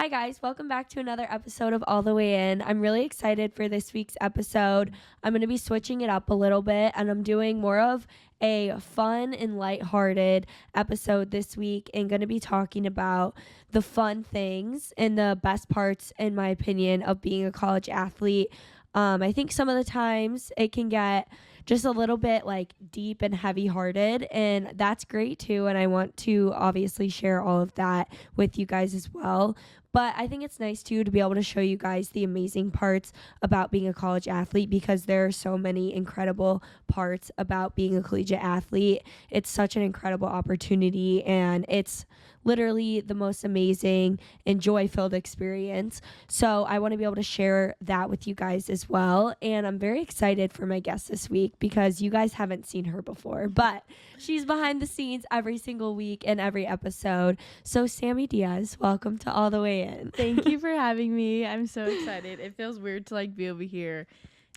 Hi guys, welcome back to another episode of All the Way In. I'm really excited for this week's episode. I'm going to be switching it up a little bit and I'm doing more of a fun and lighthearted episode this week and going to be talking about the fun things and the best parts, in my opinion, of being a college athlete. I think some of the times it can get just a little bit like deep and heavy hearted, and that's great too. And I want to obviously share all of that with you guys as well. But I think it's nice too to be able to show you guys the amazing parts about being a college athlete, because there are so many incredible parts about being a collegiate athlete. It's such an incredible opportunity, and it's literally the most amazing and joy-filled experience. So I want to be able to share that with you guys as well. And I'm very excited for my guest this week because you guys haven't seen her before, but she's behind the scenes every single week in every episode. So Sammy Diaz, welcome to All the Way In. Thank you for having me. I'm so excited. It feels weird to like be over here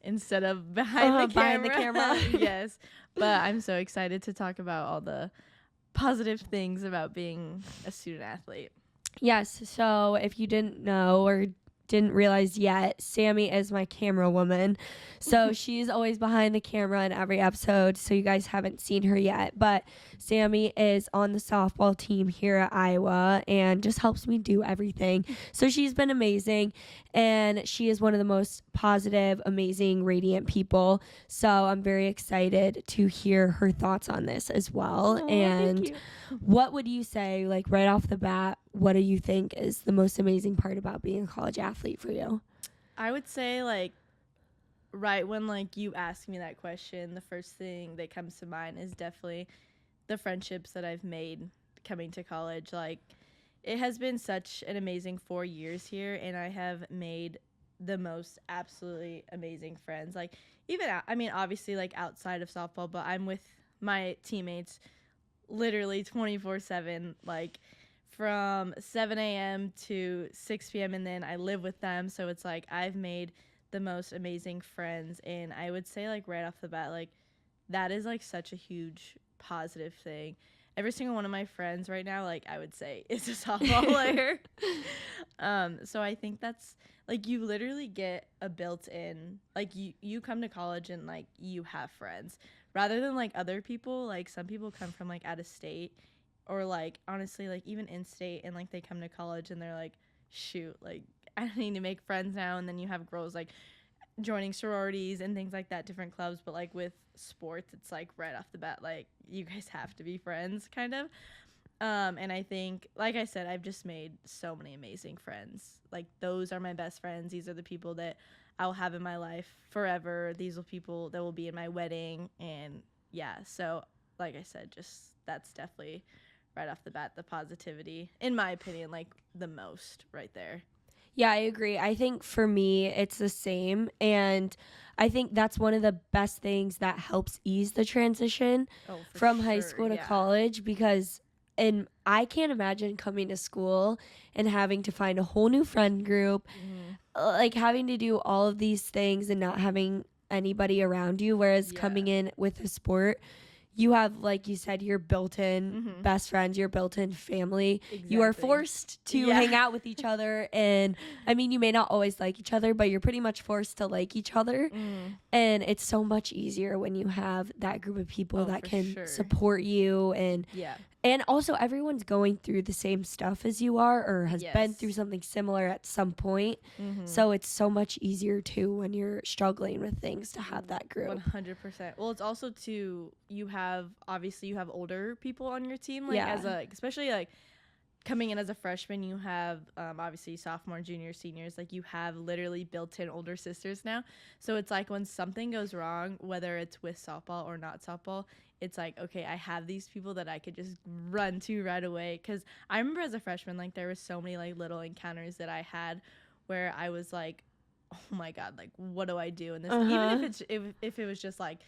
instead of behind the camera. Yes. But I'm so excited to talk about all the positive things about being a student athlete. Yes, so if you didn't know or didn't realize yet, Sammy is my camera woman. So she's always behind the camera in every episode, so you guys haven't seen her yet. But Sammy is on the softball team here at Iowa and just helps me do everything. So she's been amazing, and she is one of the most positive, amazing, radiant people. So I'm very excited to hear her thoughts on this as well. And what would you say, like right off the bat, what do you think is the most amazing part about being a college athlete for you? I would say, like, right when, like, you ask me that question, the first thing that comes to mind is definitely the friendships that I've made coming to college. Like, it has been such an amazing 4 years here, and I have made the most absolutely amazing friends. Like, even, obviously, like, outside of softball, but I'm with my teammates literally 24/7, like, from 7 a.m. to 6 p.m. and then I live with them. So it's like I've made the most amazing friends. And I would say, like, right off the bat, like, that is like such a huge positive thing. Every single one of my friends right now, like, I would say is a softball player. So I think that's like, you literally get a built-in, like, you come to college and like you have friends rather than like other people. Like, some people come from like out of state or like honestly like even in state, and like they come to college and they're like, shoot, like, I need to make friends now. And then you have girls like joining sororities and things like that, different clubs. But like with sports, it's like right off the bat, like, you guys have to be friends kind of. And I think, like I said, I've just made so many amazing friends. Like, those are my best friends. These are the people that I'll have in my life forever. These are people that will be in my wedding. And yeah, so like I said, just that's definitely right off the bat the positivity, in my opinion, like the most right there. Yeah, I agree. I think for me, it's the same. And I think that's one of the best things that helps ease the transition from high school to college, because and I can't imagine coming to school and having to find a whole new friend group, like having to do all of these things and not having anybody around you. Whereas coming in with a sport, you have, like you said, your built-in best friends, your built-in family. Exactly. You are forced to hang out with each other. And I mean, you may not always like each other, but you're pretty much forced to like each other. And it's so much easier when you have that group of people that can support you. And also, everyone's going through the same stuff as you are, or has been through something similar at some point. So it's so much easier, too, when you're struggling with things, to have that group. 100%. Well, it's also, too, you have older people on your team. Like, especially, like, coming in as a freshman, you have, obviously, sophomore, junior, seniors. Like, you have literally built-in older sisters now. So it's like when something goes wrong, whether it's with softball or not softball, it's like, okay, I have these people that I could just run to right away. Because I remember as a freshman, like, there was so many, like, little encounters that I had where I was like, oh my God, like, what do I do in this? Even if it was just like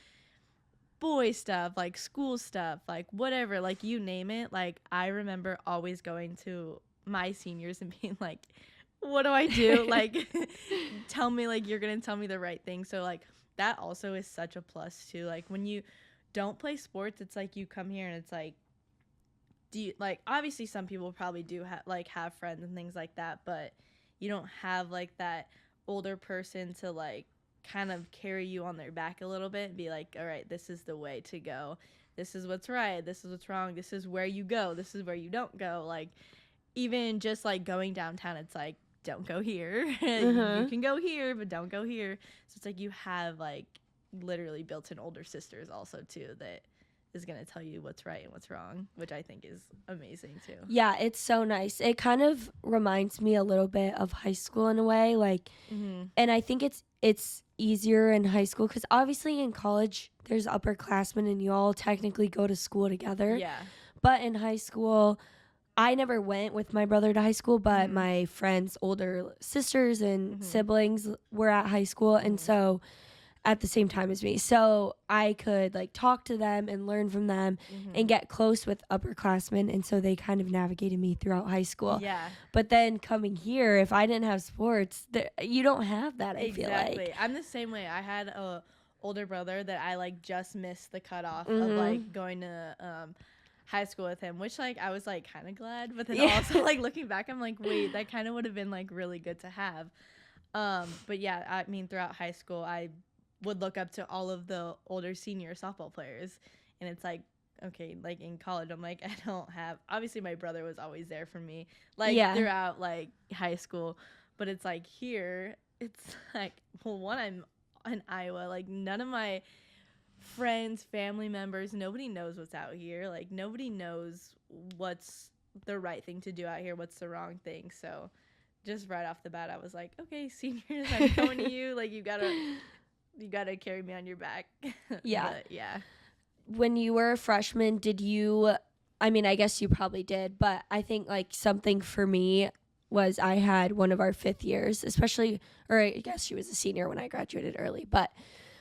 boy stuff, like school stuff, like whatever, like you name it. Like, I remember always going to my seniors and being like, what do I do? Like, tell me, like, you're going to tell me the right thing. So like, that also is such a plus too. Like, when you don't play sports, it's like you come here and it's like do you, like, obviously some people probably do have friends and things like that, but you don't have like that older person to like kind of carry you on their back a little bit and be like, all right, this is the way to go. This is what's right. This is what's wrong. This is where you go. This is where you don't go. Like, even just like going downtown, it's like, don't go here. You can go here, but don't go here. So it's like you have like literally built-in older sisters also too that is going to tell you what's right and what's wrong, which I think is amazing too. Yeah, it's so nice. It kind of reminds me a little bit of high school in a way, like, and I think it's easier in high school because obviously in college there's upperclassmen and you all technically go to school together. Yeah. But in high school, I never went with my brother to high school, but my friends' older sisters and siblings were at high school, and so at the same time as me. So I could like talk to them and learn from them and get close with upperclassmen. And so they kind of navigated me throughout high school. Yeah. But then coming here, if I didn't have sports, you don't have that, I feel like. Exactly. I'm the same way. I had a older brother that I like just missed the cutoff of like going to high school with him, which like I was like kind of glad, but then also like looking back, I'm like, wait, that kind of would have been like really good to have. But yeah, I mean, throughout high school, I would look up to all of the older senior softball players, and it's like, okay, like in college, I'm like, I don't have, obviously my brother was always there for me, like throughout like high school, but it's like here, it's like, well, one, I'm in Iowa, like none of my friends, family members, nobody knows what's out here, like nobody knows what's the right thing to do out here, what's the wrong thing. So just right off the bat, I was like, okay, seniors, I'm coming to you, like you gotta carry me on your back. Yeah. But, yeah. When you were a freshman, I mean, I guess you probably did, but I think like something for me was I had one of our 5th years, or I guess she was a senior when I graduated early, but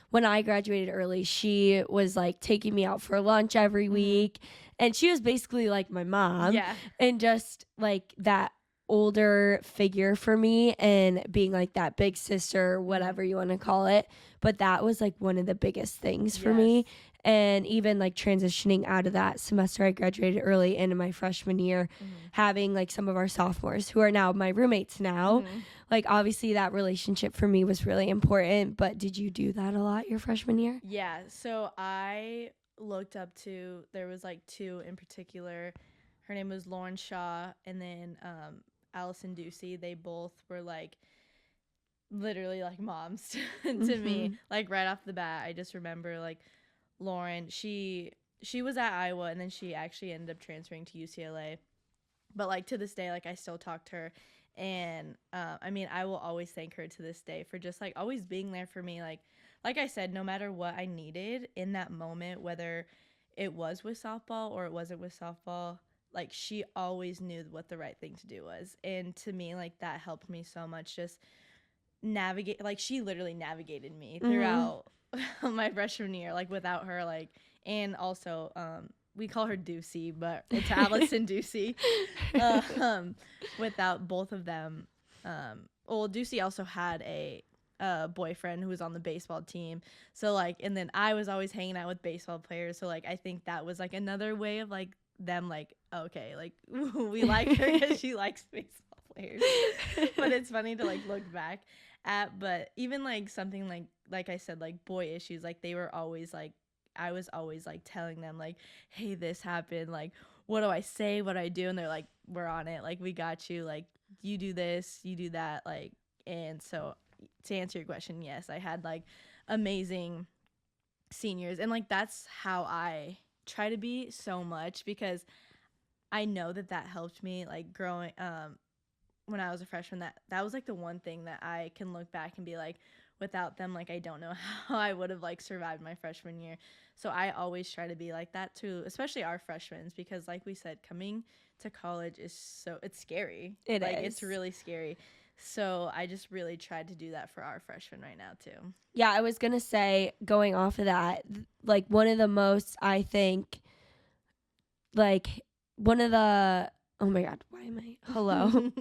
when I graduated early, she was like taking me out for lunch every week, and she was basically like my mom. Yeah. And just like that older figure for me and being like that big sister, whatever you want to call it. But that was like one of the biggest things for me. And even like transitioning out of that semester, I graduated early into my freshman year, having like some of our sophomores who are now my roommates now. Like obviously that relationship for me was really important. But did you do that a lot your freshman year? Yeah. So I looked up to, there was like 2 in particular. Her name was Lauren Shaw, and then Allison Ducey. They both were like literally like moms to me. Like right off the bat, I just remember like Lauren, she was at Iowa, and then she actually ended up transferring to UCLA. But like to this day, like I still talk to her, and I mean, I will always thank her to this day for just like always being there for me. Like I said, no matter what I needed in that moment, whether it was with softball or it wasn't with softball, like she always knew what the right thing to do was. And to me, like that helped me so much, just navigate, like she literally navigated me throughout my freshman year, like without her, like, and also we call her Ducey, but it's Allison Ducey. Without both of them, well, Ducey also had a boyfriend who was on the baseball team, so like, and then I was always hanging out with baseball players, so like I think that was like another way of like them like, okay, like we like her because she likes baseball players. But it's funny to like look back at. But even like something like I said, like boy issues, like they were always like, I was always like telling them like, hey, this happened, like what do I say, what do I do, and they're like, we're on it, like we got you, like you do this, you do that, like. And so to answer your question, yes, I had like amazing seniors, and like that's how I try to be so much, because I know that helped me like growing when I was a freshman. That was like the one thing that I can look back and be like, without them, like I don't know how I would have like survived my freshman year. So I always try to be like that too, especially our freshmen, because like we said, coming to college is it's scary. It's really scary. So I just really tried to do that for our freshmen right now too. Yeah, I was going to say, going off of that, like one of the most, I think, like one of the, oh my God, why am I, hello.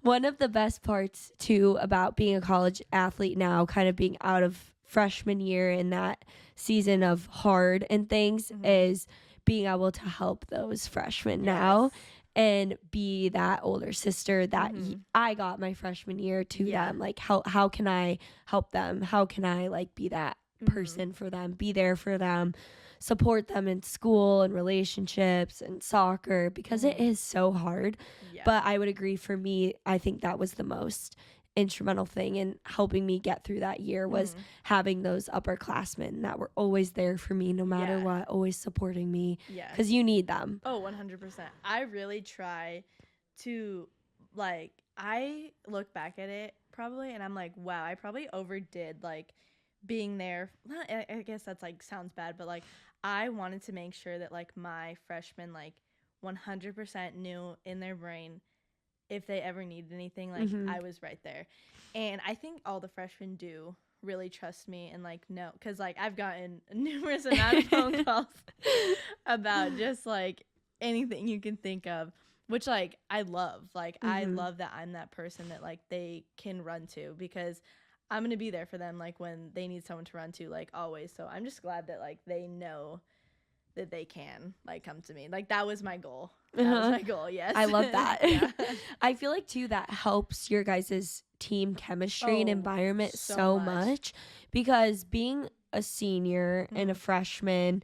One of the best parts too about being a college athlete now, kind of being out of freshman year in that season of hard and things, is being able to help those freshmen now and be that older sister that I got my freshman year to them. Like, how can I help them? How can I, like, be that person for them, be there for them, support them in school and relationships and soccer, because it is so hard. But I would agree, for me, I think that was the most instrumental thing in helping me get through that year, was having those upperclassmen that were always there for me no matter what, always supporting me, because you need them. Oh, 100%. I really try to, like, I look back at it probably and I'm like, wow, I probably overdid, like, being there. I guess that's, like, sounds bad, but, like, I wanted to make sure that, like, my freshmen, like, 100% knew in their brain if they ever needed anything, like, I was right there. And I think all the freshmen do really trust me and, like, know, because, like, I've gotten numerous amount of phone calls about just, like, anything you can think of, which, like, I love. Like, I love that I'm that person that, like, they can run to, because I'm going to be there for them, like, when they need someone to run to, like, always. So I'm just glad that, like, they know that they can, like, come to me. Like, that was my goal. That was my goal, yes. I love that. I feel like, too, that helps your guys' team chemistry and environment so much, because being a senior and a freshman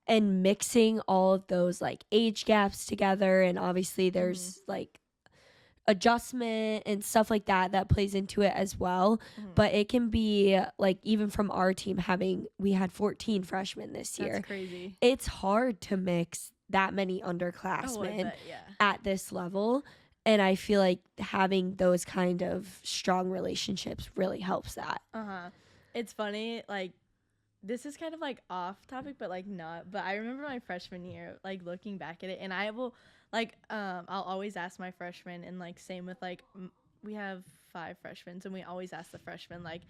and mixing all of those, like, age gaps together, and obviously there's like adjustment and stuff like that plays into it as well. But it can be, like, even from our team, we had 14 freshmen this year. That's crazy. It's hard to mix that many underclassmen at this level, and I feel like having those kind of strong relationships really helps that. It's funny, like, this is kind of, like, off topic, but, like, not. But I remember my freshman year, like, looking back at it, and I will, like, I'll always ask my freshmen, and, like, same with, like, we have 5 freshmen, and we always ask the freshmen, like,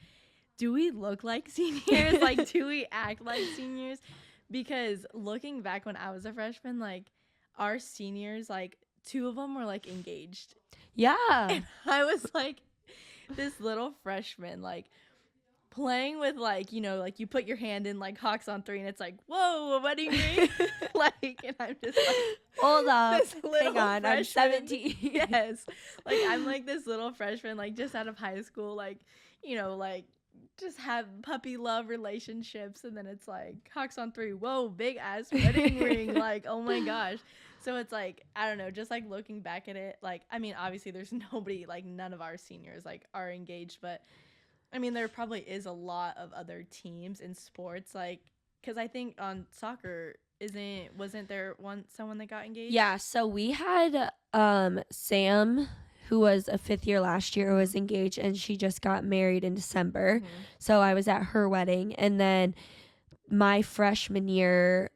do we look like seniors? Like, do we act like seniors? Because looking back when I was a freshman, like, our seniors, like, 2 of them were, like, engaged. Yeah. And I was, like, this little freshman, like, playing with, like, you know, like, you put your hand in, like, Hawks on 3, and it's like, whoa, a wedding ring. Like, and I'm just like, hold up, hang on, freshman. I'm 17. Yes. Like, I'm, like, this little freshman, like, just out of high school, like, you know, like, just have puppy love relationships, and then it's like Hawks on 3, whoa, big ass wedding ring, like, oh my gosh. So it's like, I don't know, just, like, looking back at it, like, I mean, obviously there's nobody, like, none of our seniors, like, are engaged, but I mean, there probably is a lot of other teams in sports, like, because I think on soccer, wasn't there someone that got engaged? Yeah, so we had Sam, who was a 5th year last year, was engaged, and she just got married in December. So I was at her wedding. And then my freshman year,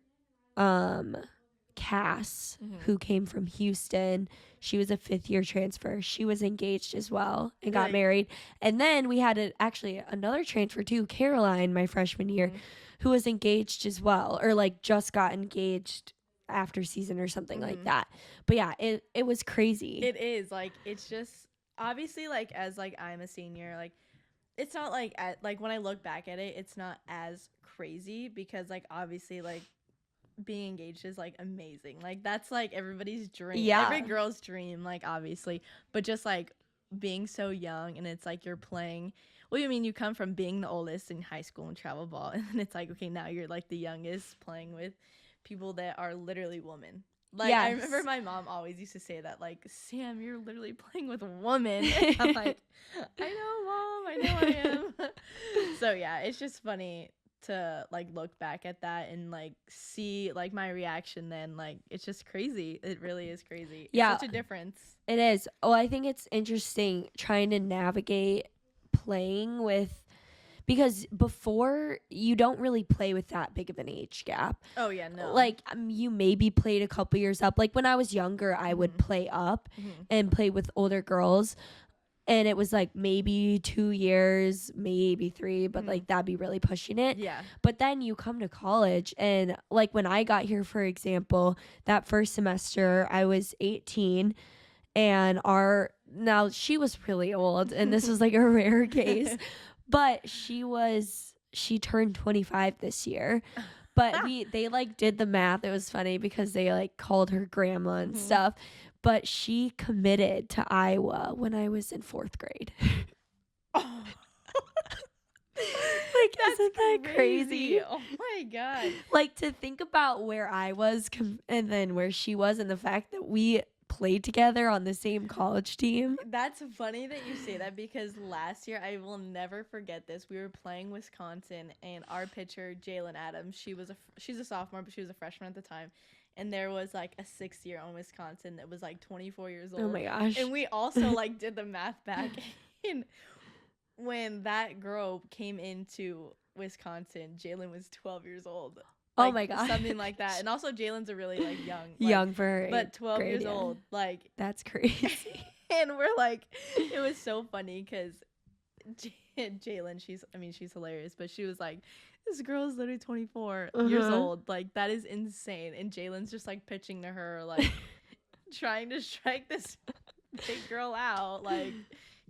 Cass, who came from Houston, she was a 5th year transfer. She was engaged as well and got married. And then we had actually another transfer too, Caroline, my freshman year, who was engaged as well, or, like, just got engaged after season or something like that. But yeah, it was crazy. It is, like, it's just obviously, like, as, like, I'm a senior, like, it's not like when I look back at it, it's not as crazy, because, like, obviously, like, being engaged is, like, amazing. Like, that's, like, everybody's dream. Every girl's dream, like, obviously. But just, like, being so young, and it's like you're playing, well, you mean, you come from being the oldest in high school and travel ball, and it's like, okay, now you're, like, the youngest playing with people that are literally women. Like, I remember my mom always used to say that, like, Sam, you're literally playing with a woman. And I'm like, I know, Mom, I know I am. So yeah, it's just funny to, like, look back at that and, like, see, like, my reaction then. Like, it's just crazy. It really is crazy. Yeah, it's such a difference. It is. Oh, I think it's interesting trying to navigate playing with, because before, you don't really play with that big of an age gap. Oh yeah, no. Like, you maybe played a couple years up. Like, when I was younger, I would play up and play with older girls. And it was, like, maybe 2 years, maybe 3, but, like, that'd be really pushing it. Yeah. But then you come to college, and, like, when I got here, for example, that first semester, I was 18, and now she was really old, and this was, like, a rare case, but she turned 25 this year. But they like did the math. It was funny because they like called her grandma and stuff. But she committed to Iowa when I was in 4th grade. Oh. Like, isn't that crazy? Oh my God. Like, to think about where I was and then where she was, and the fact that we played together on the same college team. That's funny that you say that, because last year, I will never forget this. We were playing Wisconsin, and our pitcher, Jalen Adams, she's a sophomore, but she was a freshman at the time. And there was like a 6th year on Wisconsin that was like 24 years old. Oh my gosh. And we also like did the math back. And when that girl came into Wisconsin, Jalen was 12 years old. Oh my gosh. Something like that. And also Jalen's a really like young for her. But 12 grade, years yeah. old. Like, that's crazy. and we're like, it was so funny because Jalen, she's hilarious, but she was like, this girl is literally 24 years old. Like, that is insane. And Jalen's just like pitching to her, like trying to strike this big girl out. Like,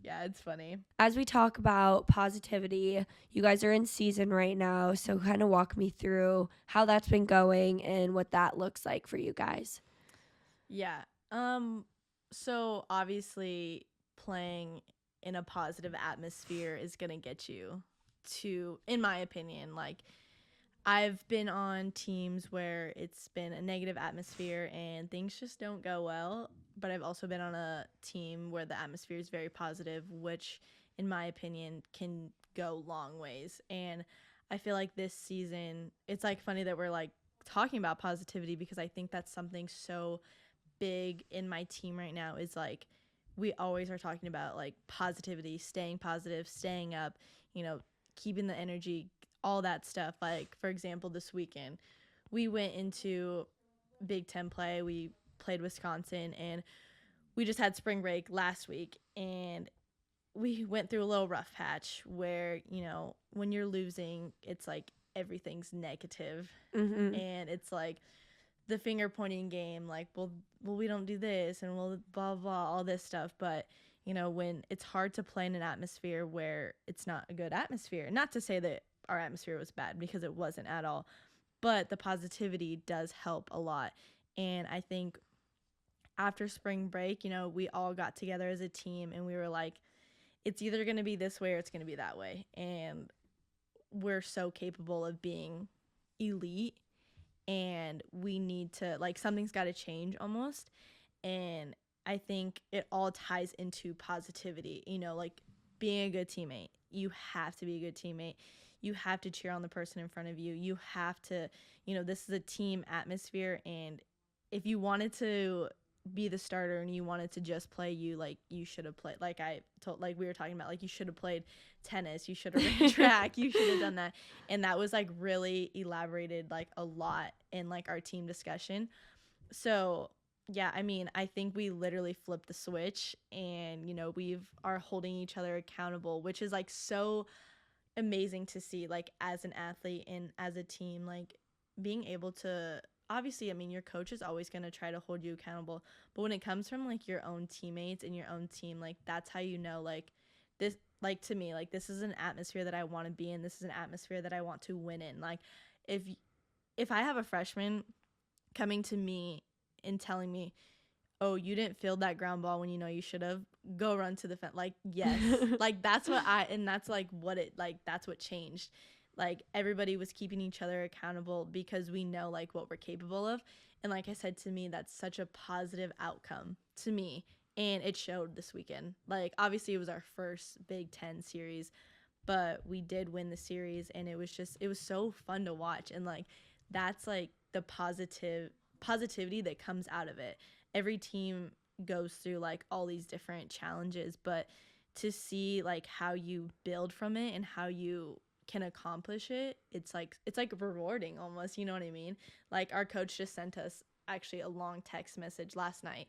yeah, it's funny. As we talk about positivity, you guys are in season right now, so kind of walk me through how that's been going and what that looks like for you guys. Yeah. So obviously playing in a positive atmosphere is going to get you to, in my opinion, like, I've been on teams where it's been a negative atmosphere and things just don't go well, but I've also been on a team where the atmosphere is very positive, which in my opinion can go long ways. And I feel like this season, it's like funny that we're like talking about positivity, because I think that's something so big in my team right now, is like we always are talking about like positivity, staying positive, staying up, keeping the energy, all that stuff. Like, for example, this weekend we went into Big Ten play. We played Wisconsin, and we just had spring break last week, and we went through a little rough patch where, when you're losing, it's like everything's negative. And it's like the finger pointing game, like, well, we don't do this, and we'll blah, blah, all this stuff. But, when it's hard to play in an atmosphere where it's not a good atmosphere, not to say that our atmosphere was bad, because it wasn't at all, but the positivity does help a lot. And I think after spring break, we all got together as a team, and we were like, it's either going to be this way or it's going to be that way. And we're so capable of being elite, and we need to, like, something's got to change almost. And I think it all ties into positivity, like being a good teammate. You have to be a good teammate. You have to cheer on the person in front of you. You have to, this is a team atmosphere. And if you wanted to be the starter and you wanted to just play, you should have played. Like we were talking about, like, you should have played tennis. You should have ran track. You should have done that. And that was like really elaborated like a lot in like our team discussion. So yeah, I think we literally flipped the switch, and we are holding each other accountable, which is like so amazing to see, like, as an athlete and as a team, like, being able to, obviously, your coach is always going to try to hold you accountable, but when it comes from like your own teammates and your own team, like, that's how like this, like, to me, like, this is an atmosphere that I want to be in. This is an atmosphere that I want to win in. Like, if I have a freshman coming to me and telling me, oh, you didn't field that ground ball when you should have, go run to the fence. Like, yes. Like, that's what and that's like what it, like, that's what changed. Like, everybody was keeping each other accountable because we know like what we're capable of. And like I said, to me, that's such a positive outcome to me. And it showed this weekend. Like, obviously it was our first Big Ten series, but we did win the series, and it was so fun to watch. And like, that's like the positivity that comes out of it. Every team goes through like all these different challenges, but to see like how you build from it and how you can accomplish it, it's like rewarding almost, you know what I mean? Like, our coach just sent us actually a long text message last night,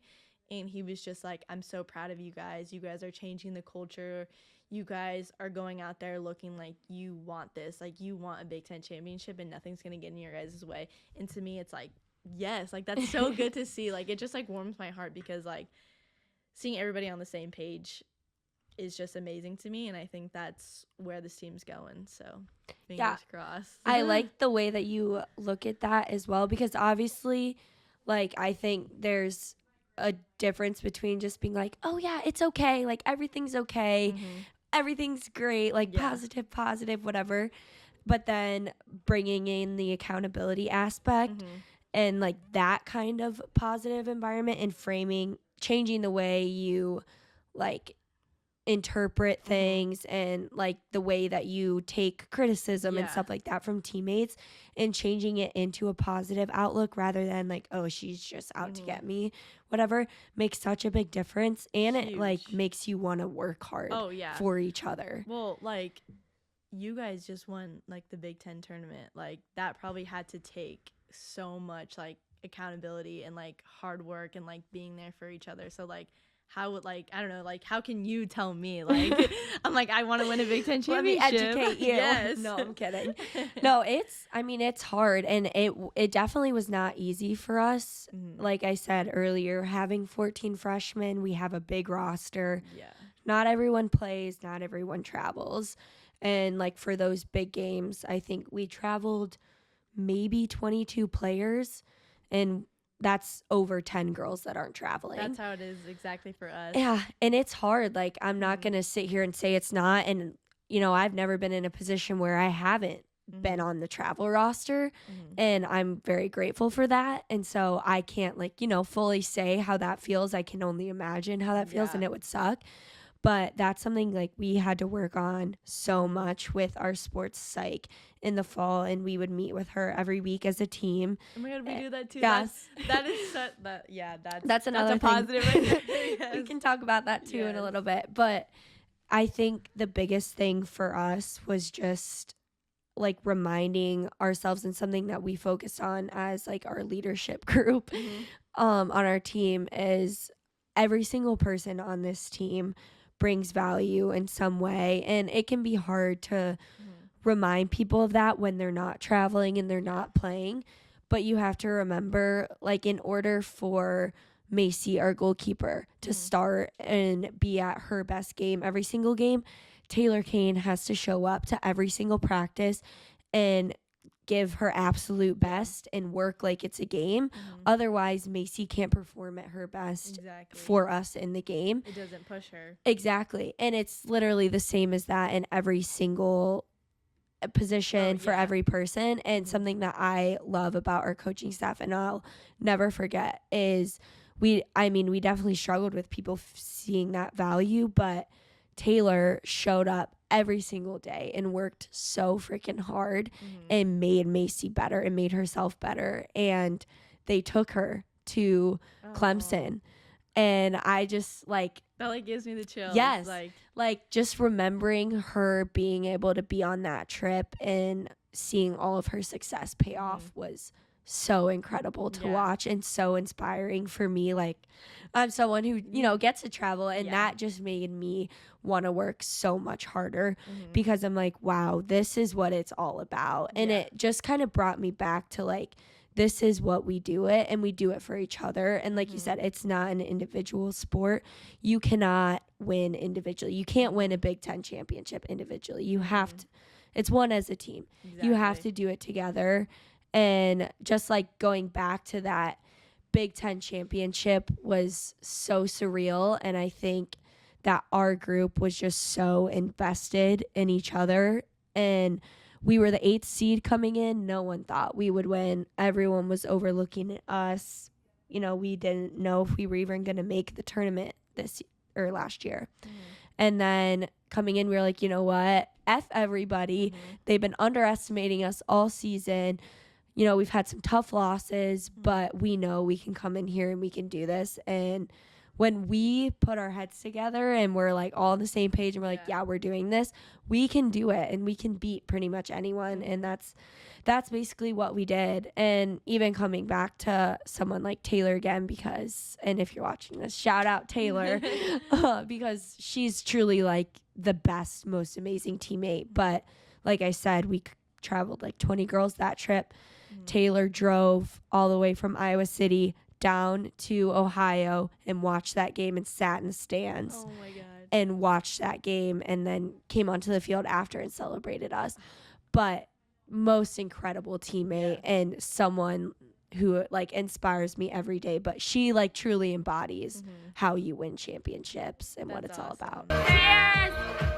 and he was just like, I'm so proud of you guys. You guys are changing the culture. You guys are going out there looking like you want this, like you want a Big Ten championship, and nothing's going to get in your guys' way. And to me, it's like, yes, like, that's so good to see. Like, it just like warms my heart, because like seeing everybody on the same page, is just amazing to me, and I think that's where this team's going. So fingers Yeah. crossed. I like the way that you look at that as well, because obviously, like, I think there's a difference between just being like, oh yeah, it's okay, like everything's okay, everything's great, like Yeah. positive, whatever. But then bringing in the accountability aspect and like that kind of positive environment and changing the way you like interpret things and like the way that you take criticism and Yeah. stuff like that from teammates, and changing it into a positive outlook rather than like, oh, she's just out to get me, whatever, makes such a big difference. And it like Huge. makes you want to work hard for each other. Well, like, you guys just won like the Big Ten tournament. Like, that probably had to take so much like accountability and like hard work and like being there for each other. So like, how would, like, I don't know, like, how can you tell me, like, I'm like, I want to win a Big Ten championship. Let me educate you. Yes. No, I'm kidding. No, it's hard, and it definitely was not easy for us. Like I said earlier, having 14 freshmen, we have a big roster. Yeah. Not everyone plays, not everyone travels. And like for those big games, I think we traveled maybe 22 players, and that's over 10 girls that aren't traveling. That's how it is exactly for us. Yeah, and it's hard. Like, I'm not going to sit here and say it's not. And, you know, I've never been in a position where I haven't been on the travel roster, and I'm very grateful for that. And so I can't, like, you know, fully say how that feels. I can only imagine how that feels, and it would suck. But that's something like we had to work on so much with our sports psych in the fall, and we would meet with her every week as a team. Oh my god, we do that too. Yes. That's another a positive thing. right there. Yes. We can talk about that too in a little bit. But I think the biggest thing for us was just like reminding ourselves, and something that we focused on as like our leadership group on our team, is every single person on this team brings value in some way, and it can be hard to remind people of that when they're not traveling and they're not playing. But you have to remember, like, in order for Macy, our goalkeeper, to start and be at her best game every single game, Taylor Kane has to show up to every single practice and give her absolute best and work like it's a game. Otherwise, Macy can't perform at her best for us in the game. It doesn't push her. Exactly. And it's literally the same as that in every single position for every person. And something that I love about our coaching staff, and I'll never forget, is we definitely struggled with people seeing that value, but Taylor showed up every single day and worked so freaking hard and made Macy better and made herself better. And they took her to Clemson. And I just like, that like gives me the chills. Yes. Like just remembering her being able to be on that trip and seeing all of her success pay off was so incredible to watch and so inspiring for me. Like, I'm someone who, you know, gets to travel, and that just made me want to work so much harder because I'm like, wow, this is what it's all about. And it just kind of brought me back to like, this is what we do it, and we do it for each other. And like you said, it's not an individual sport. You cannot win individually. You can't win a Big Ten championship individually. You have to, it's one as a team. You have to do it together. And just like going back to that Big Ten championship was so surreal. And I think that our group was just so invested in each other. And we were the 8th seed coming in. No one thought we would win. Everyone was overlooking at us. You know, we didn't know if we were even going to make the tournament last year. And then coming in, we were like, you know what? F everybody. They've been underestimating us all season. You know, we've had some tough losses, but we know we can come in here and we can do this. And when we put our heads together and we're like all on the same page and we're like, yeah, we're doing this, we can do it and we can beat pretty much anyone. And that's basically what we did. And even coming back to someone like Taylor again, because, and if you're watching this, shout out Taylor, because she's truly like the best, most amazing teammate. But like I said, we traveled like 20 girls that trip. Taylor drove all the way from Iowa City down to Ohio and watched that game and sat in the stands. Oh my God. and watched that game and then came onto the field after and celebrated us. But most incredible teammate and someone who like inspires me every day, but she like truly embodies how you win championships and what it's all about. Cheers!